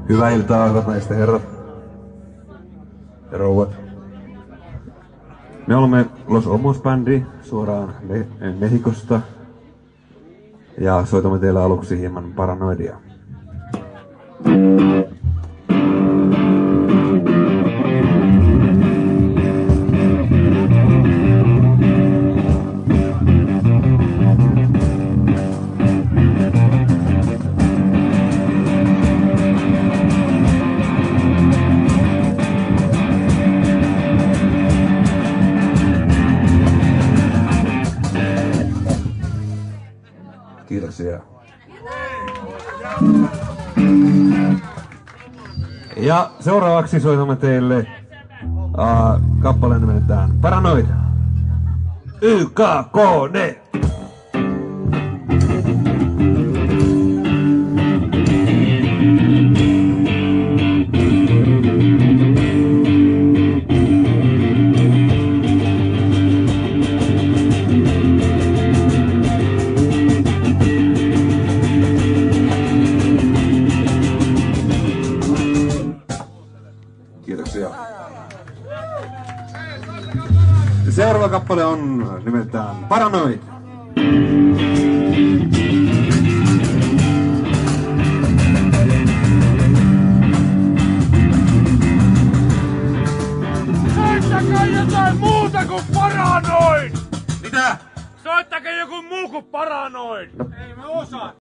Hyvää iltaa, hyvät naiset ja herrat. Ja rouvat. Me olemme Los Omos-bändi suoraan Mehikosta. Ja soitamme teille aluksi hieman Paranoidia. Kiitoksia. Ja seuraavaksi soitamme teille kappaleen nimeltään Paranoid. YKKD! Kiitoksia. Seuraava kappale on nimeltään Paranoid. Soittakaa jotain muuta kuin Paranoid! Mitä? Soittakaa joku muu kuin Paranoid! No. Ei me osaa!